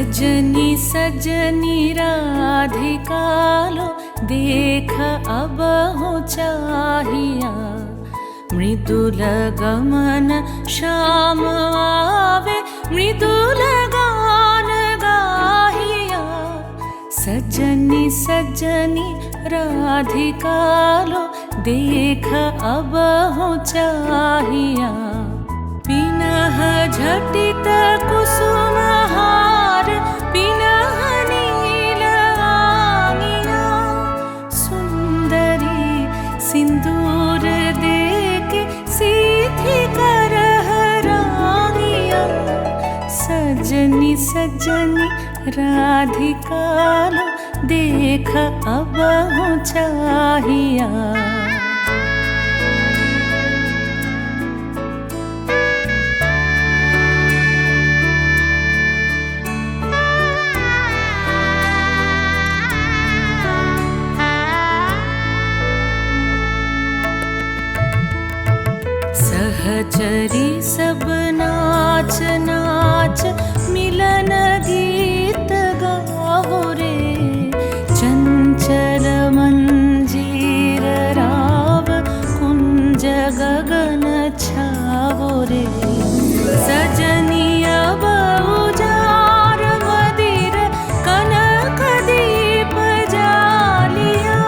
सजनी सजनी राधिका लो देख अब हो चाहिया, मृदुल गमन श्याम आवे मृदुल गान गाहिया। सजनी सजनी राधिका लो देख अब हो चाहिया, पिनह झटित कुसुम हार पिनह नील आंगिया। सुंदरी सिंदूर देके सीधी करह रांगिया। सजनी सजनी राधिका लो देख अब हो चाहिया। सहचरी सब नाच नाच मिलन गीत गाओ रे। चंचल मंजीर राव कुंज गगन छावो रे। सजनी अब उजार मदिर कनक दीप जालिया।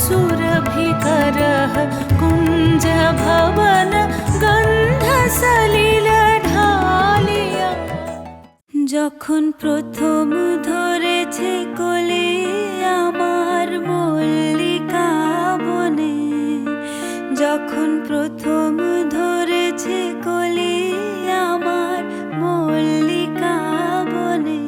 सुरभि करह कुंज भवन गंध सलिल ढालिया। যখন প্রথম ধরেছে কোলে আমার মল্লিকা বনে, যখন প্রথম ধরেছে কোলে আমার মল্লিকা বনে।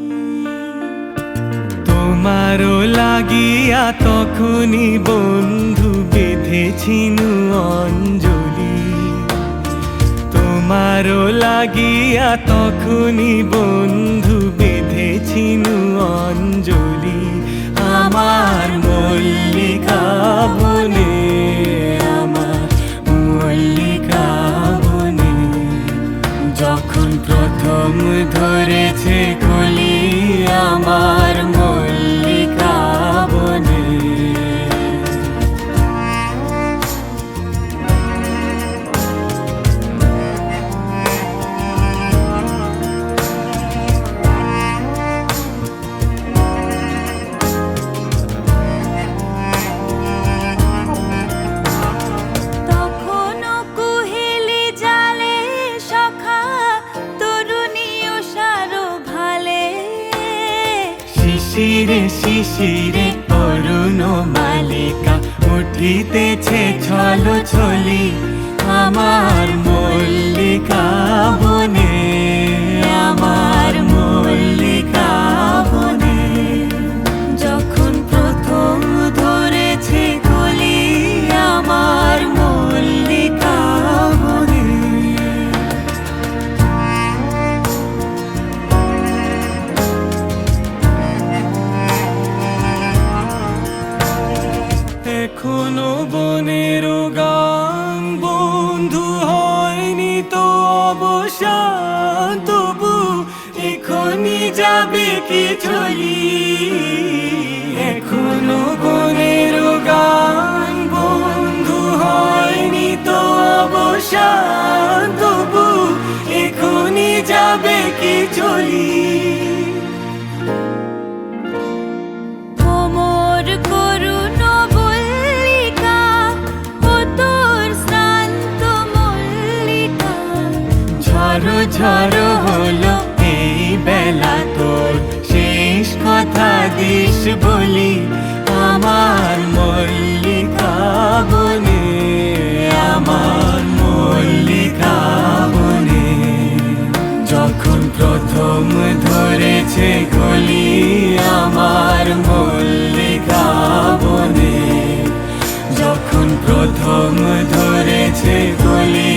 তোমারও লাগিয়া তখনই বন্ধু বেঁধেছিনু অঞ্জলি। তোমারও লাগিয়া তখনই বন্ধু বেঁধেছিনু অঞ্জলি। আমার মল্লিকা বনে, আমার মল্লিকা বনে। যখন প্রথম ধরেছে কলি আমার মল্লিকা বনে। শিশিরে শিশিরে অরুণ মালিকা উঠিতেছে ছলো ছলি আমার মল্লিকা বনে, আমার মল্লিকা বনে। যখন প্রথম ধরেছে কলি আমার মল্লিকা বনে। এখনো বনের গান বন্ধু হয়নি তো অবসান, তবু এখনই যাবে কি চলি। এখনো বনের গান বন্ধু হয়নি তো অবসান, তবু এখনই যাবে কি চলি। ঝড়ো ঝড়ো হলো এই বেলা তোর শেষ কথা দিস বলি আমার মল্লিকা বনে, আমার মল্লিকা বনে। যখন প্রথম ধরেছে কলি আমার মল্লিকা বনে, যখন প্রথম ধরেছে কলি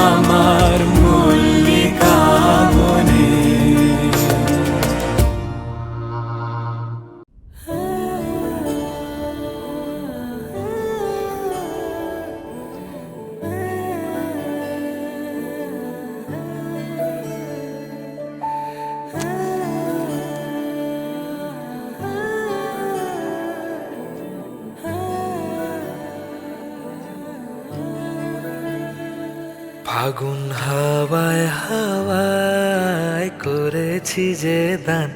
আমার মল্লিকা বনে। ফাগুন হাওয়ায় হাওয়ায় করেছি যে দান,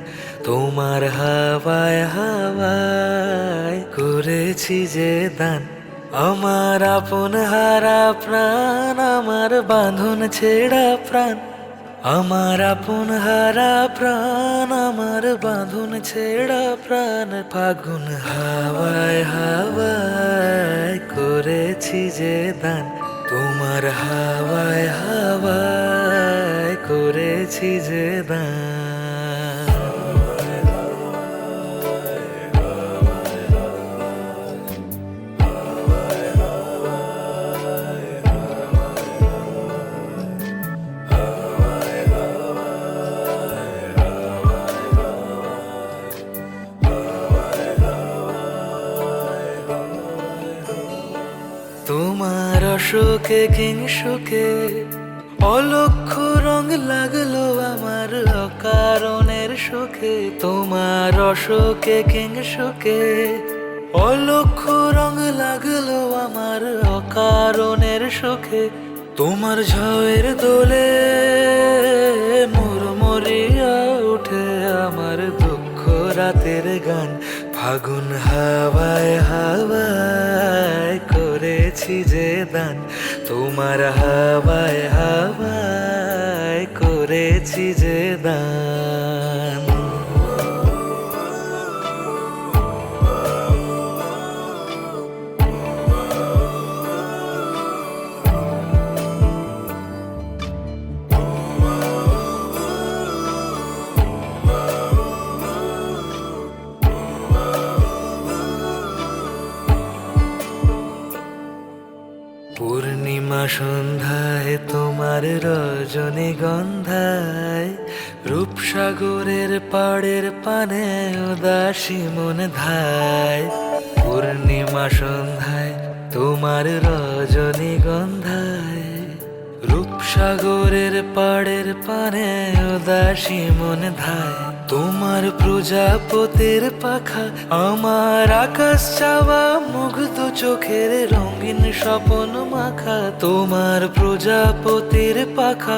তোমার হাওয়ায় হাওয়ায় করেছি যে দান। আমার আপন হারা প্রাণ, আমার বাঁধন ছেঁড়া প্রাণ, আমার আপন হারা প্রাণ, আমার বাঁধন ছেঁড়া প্রাণ। ফাগুন হাওয়ায় হাওয়ায় করেছি যে দান, তোমার হাওয়ায় হাওয়ায় করেছি যে দান। তোমার অশোকে কিংসুকে অলক্ষ রং লাগলো আমার অকারণের সুখে। তোমার অশোকে কিংসুকে অলক্ষ রং লাগলো আমার অকারণের সুখে। তোমার ঝড়ের দোলে মুড়মুড়িয়া উঠে আমার দুঃখ রাতের গান। ফাগুন হাওয়ায় হাওয়ায় করেছি যে দান, তোমার হাওয়ায় হাওয়ায় করেছি যে দান। পূর্ণিমা সন্ধ্যায় তোমার রজনীগন্ধায়, রূপসাগরের পাড়ের পানে উদাসী মন ধায়। পূর্ণিমা সন্ধ্যায় তোমার রজনীগন্ধায়, রূপসাগরের পাড়ের পানে উদাসী মন ধায়। তোমার প্রজাপতির পাখা আমার আকাশ চাওয়া মুগ্ধ চোখের রঙিন স্বপন মাখা। তোমার প্রজাপতির পাখা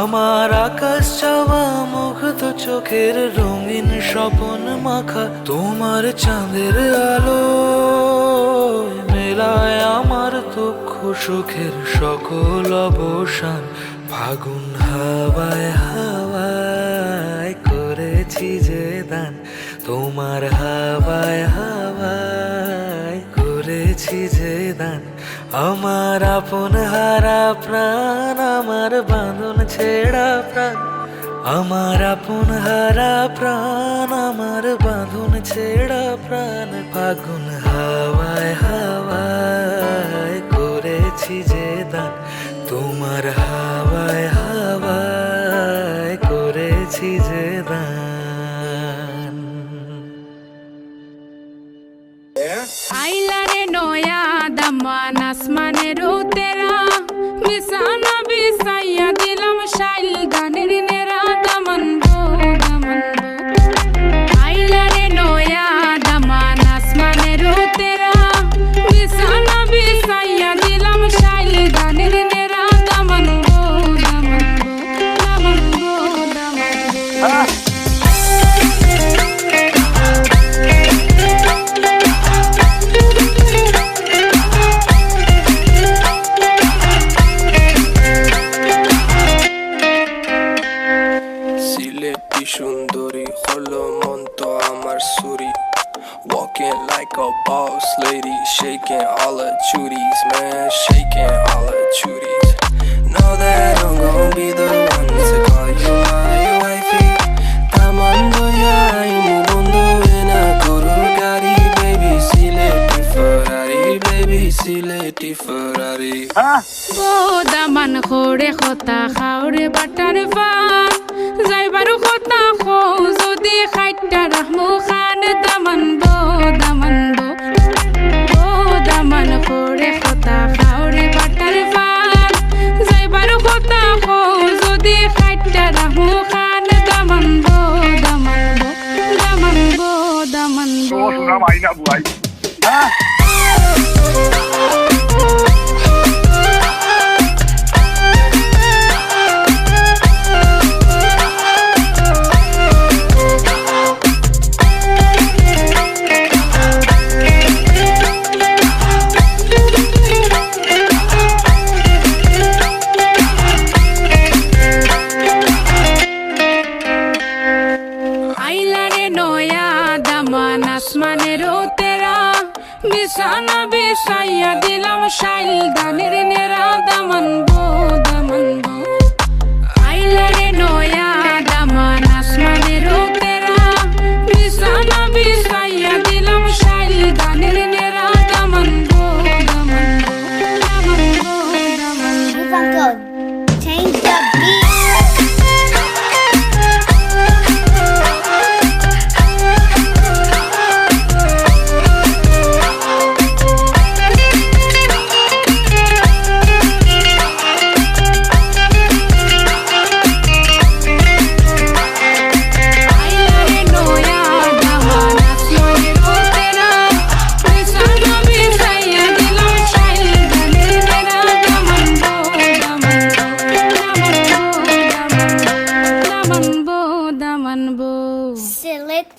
আমার আকাশ চাওয়া মুগ্ধ চোখের রঙিন স্বপন মাখা। তোমার চাঁদের আলো মেলায় আমার দুঃখ সুখের সকল অবসান। ফাগুন হাওয়ায় হাওয়ায় করেছি যে দান, তোমার হাওয়ায় হাওয়ায় করেছি যে দান। আমার আপন হারা প্রাণ, আমার বাঁধন ছেঁড়া প্রাণ, আমার আপন হারা প্রাণ, আমার বাঁধন ছেঁড়া প্রাণ। ফাগুন হাওয়ায় হাওয়ায় করেছি যে দান, তোমার হাওয়ায় হাওয়ায় করেছি যে দান। আইলারে নয়া দামান আসমানের উতেরা, বিছানা বিছাইয়া দিলাম শাইল গানের নেরা। দামান গো দামান গো, আইলারে নয়া দামান আসমানের উতেরা, বিছানা বিছাইয়া দিলাম শাইল গানের নেরা। দামান গো দামান গো, দামান গো দামান গো। সিলেটি সুন্দরী হলো মন তো আমার সুরি, walking like a boss lady, shaking all her chuties, man, shaking all her chuties. Know that I'm gon' be the one to call you my wifey. Tamando ya imu bondo ena guru gari, baby Sileti Ferrari, baby Sileti Ferrari. O Daman খোরে খতা খাওরে butter fun, যাইবারু খতা খো যদি খাইটা রাহমু খান। দামান বো দামান বো, ও দামান খোরে খতা খাওরে butter fun, যাইবারু খতা খো যদি খাইটা রাহমু খান। দামান বো দামান বো, দামান বো দামান বো। আসমানের তেরা বিছানা বিছাইয়া দিলাম শাইল দানের নেরা দামান বো আইলে রে নয়া দামান আসমানের তেরা বিছানা বিছাইয়া দিলাম শাইল দানের নেরা দামান বো Uncle, change the beat. Select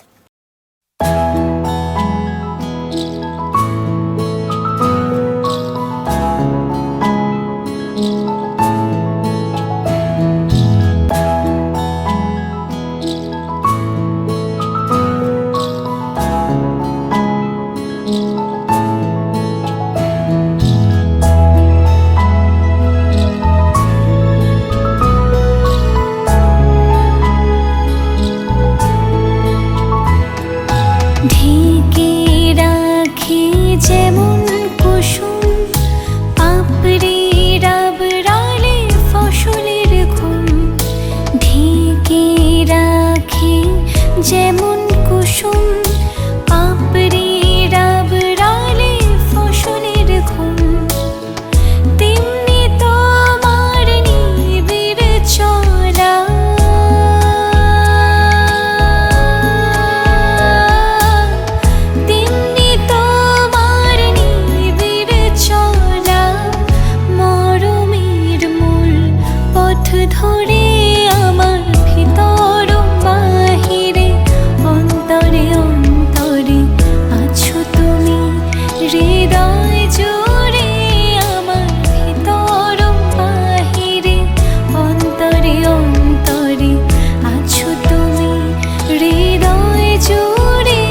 ঢেকে রাখি যেমন কুসুম পাপড়ি ডাবরালে ফসলের ঘুম ঢেকে রাখি যেমন কুসুম পাপড়ি ডাবরালে ফসলের ঘুম তেমনি তোমার নিবিড় চলা ধরে আমার ভিতর বাহিরে অন্তরে অন্তরে আছো তুমি হৃদয় জুড়ে আমার ভিতর বাহিরে অন্তরে অন্তরে আছো তুমি হৃদয় জুড়ে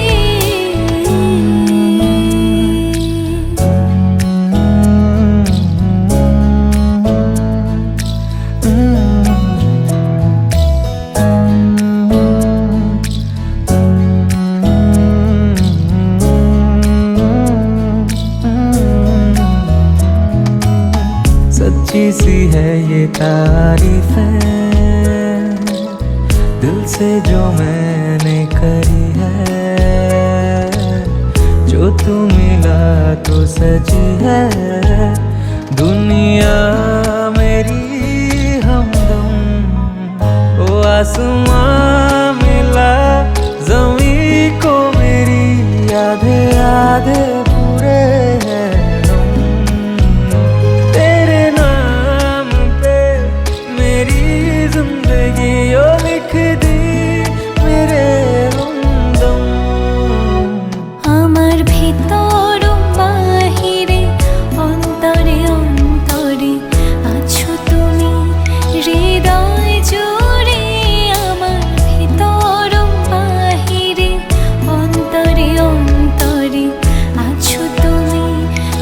सच्ची सी है ये तारीफ है दिल से जो मैंने करी है जो तू मिला तो सजी है दुनिया मेरी हमदम ओ आसमां मिला जमी को मेरी आधे आधे पूरे हैं तेरे नाम पे मेरी जिंदगी ओ लिख दी मेरे हमदम আমার ভিতর বাহিরে অন্তরে অন্তরে আছো তুমি হৃদয় জুড়ে আমার ভিতর বাহিরে অন্তরে অন্তরে আছো তুমি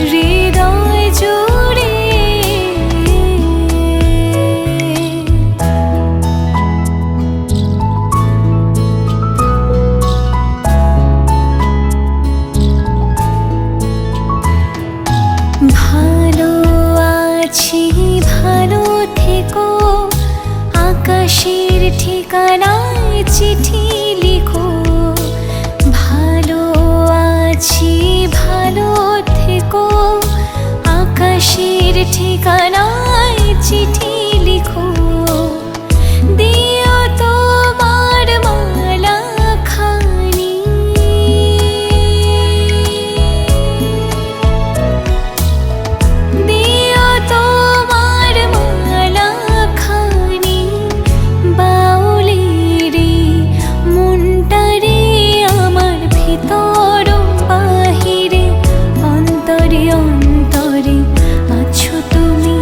হৃদয় জুড়ে ভালো আছি ভালো থেকো আকাশের ঠিকানায় চিঠি লিখো ভালো আছি ভালো থেকো আকাশের ঠিকানায় চিঠি লিখো দিও তোমার মালা খানি দিও তোমার মালা খানি বাউলেরে মনটারে আমার ভিতর বাহিরে অন্তরে অন্তরে আছো তুমি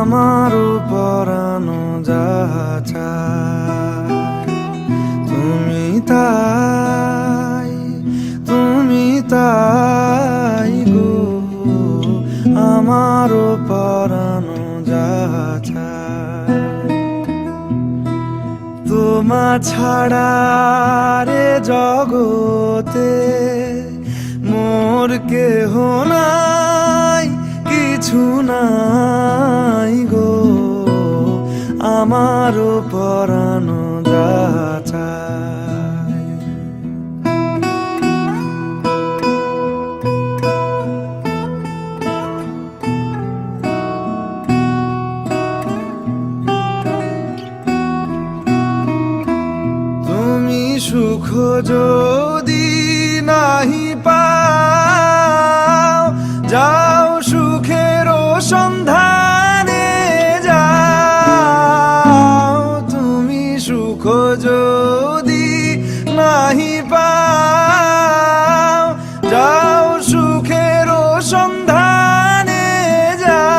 আমারও পরানো যাহা চায় তুমি তাই গো, আমারও পরানো যাহা চায় তোমা ছাড়া রে জগতে মোর কেহ নাই, কিছু নাই গো, আমারও পরানো যাহা চায়। তুমি সুখ যদি নাহি পাও, যাও সুখের সন্ধানে যাও। তুমি সুখ যদি নাহি পাও, যাও সুখের সন্ধানে যাও।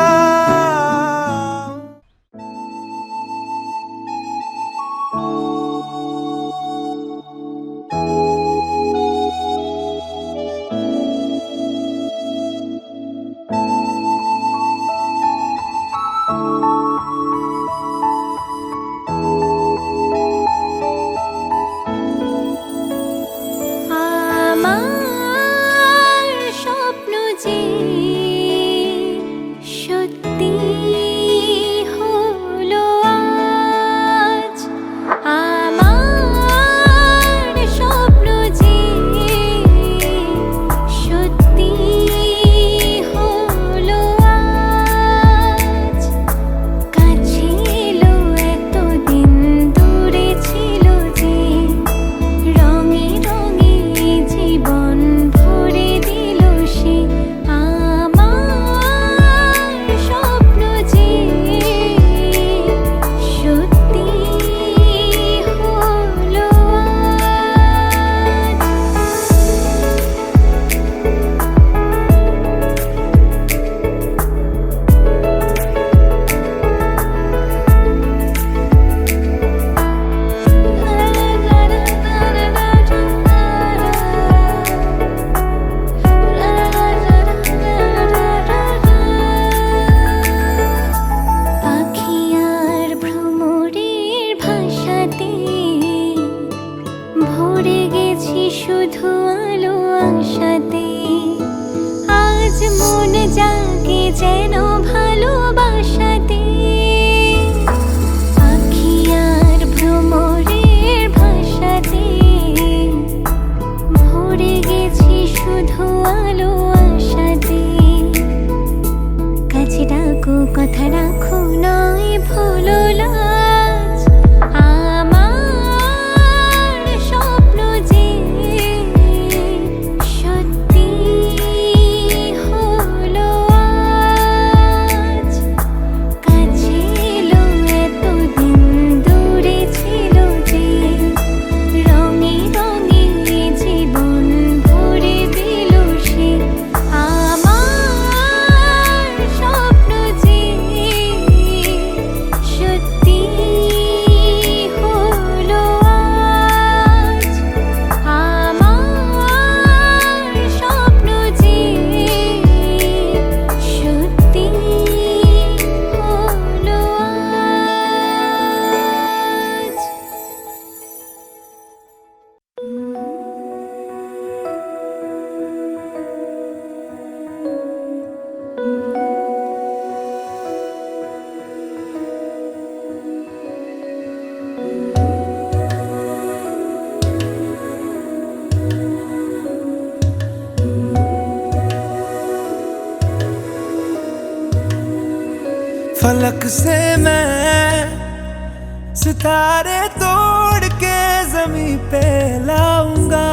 फलक से मैं सितारे तोड़ के जमीन पे लाऊंगा।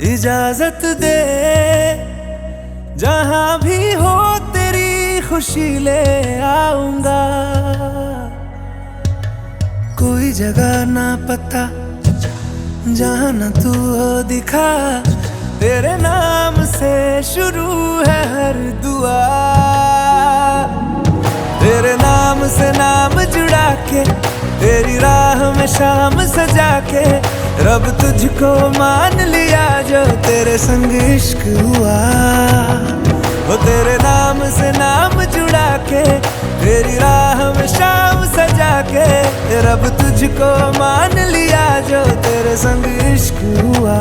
इजाजत दे जहां भी हो तेरी खुशी ले आऊंगा। कोई जगह ना पता जहां न तू हो दिखा, तेरे नाम से शुरू है हर दुआ। तेरे नाम से नाम जुड़ा के, तेरी राह में शाम सजा के, रब तुझको मान लिया जो तेरे संग इश्क हुआ। वो तेरे नाम से नाम जुड़ा के, तेरी राह में शाम सजा के, रब तुझको मान लिया जो तेरे संग इश्क हुआ।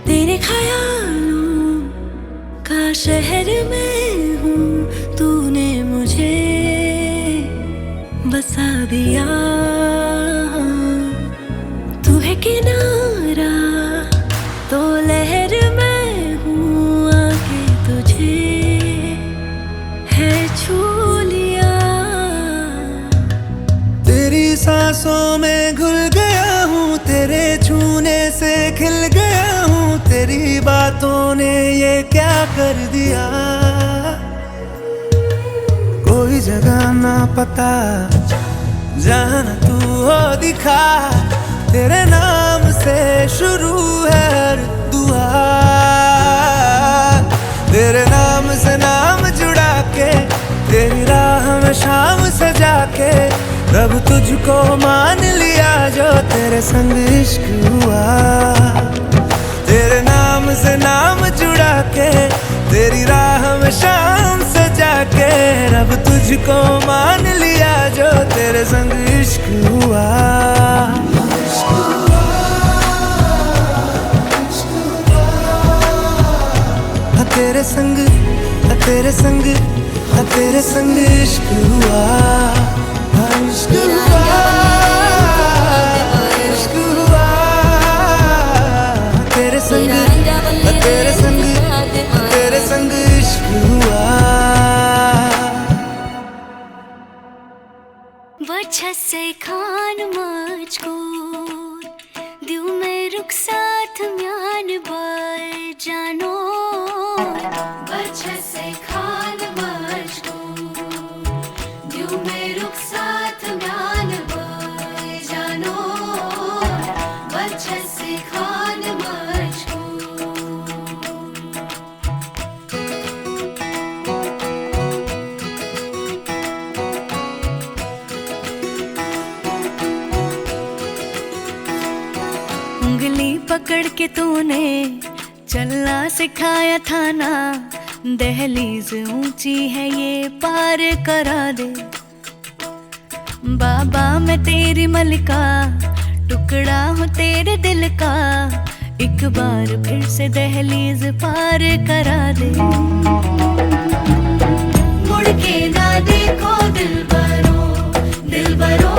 तेरे ख्यालों का शहर में हूँ, तूने मुझे बसा दिया। तू है किनारा तो लहर में हूँ, आके तुझे है छू लिया। तेरी सांसों में घुल गया हूँ, तेरे छूने से खिल गया हूँ। तेरी बातों ने ये क्या कर दिया। कोई जगह ना पता जहां न तू हो दिखा, तेरे नाम से शुरू है हर दुआ। तेरे नाम से नाम जुड़ा के, तेरी राह में शाम सजा के, रब तुझको मान लिया जो तेरे संग इश्क हुआ। तेरे नाम से नाम जुड़ा के, तेरी राह में शाम सजा के, रब तुझको मान लिया जो तेरे संग इश्क हुआ। तेरे संग, तेरे संग, तेरे संग इश्क हुआ। इश्क हुआ, इश्क हुआ। तेरे संग, तेरे संग, तेरे संग इश्क हुआ। वजह से खान मजबूर दिल में रुखसात म्यान बार जानो। वजह से खान मजबूर दिल में रुखसात म्यान बार जानो। वजह से खान उंगली पकड़ के तूने चलना सिखाया था ना। दहलीज ऊंची है ये पार करा दे। बाबा मैं तेरी मलिका, टुकड़ा हूँ तेरे दिल का। एक बार फिर से दहलीज पार करा दे। मुड़ के ना देखो दिलबरो, दिलबरो।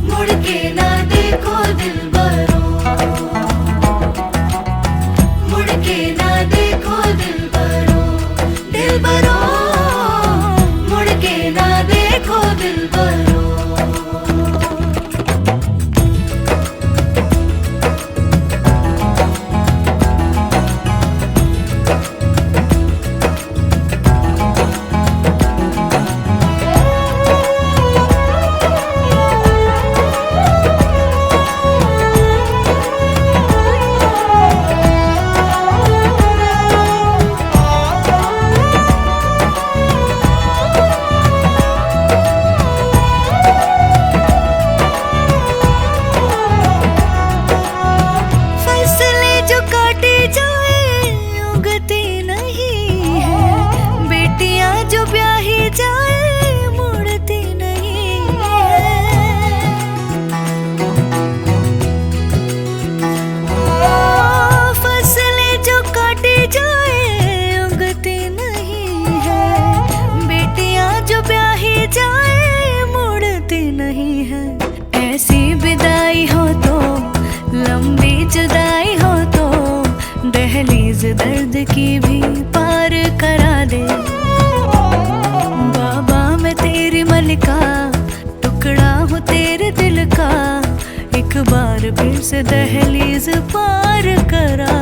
मुड़ के ना देखो दिलबरो, मुड़ के ना देखो दिलबरो, दिलबरो। मुड़ के ना देखो दिलबरो। खिड़की भी पार करा दे। बाबा मैं तेरी मलिका, टुकड़ा हूँ तेरे दिल का, एक बार फिर से दहलीज पार करा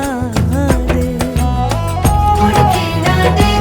दे। मुड़ के ना दे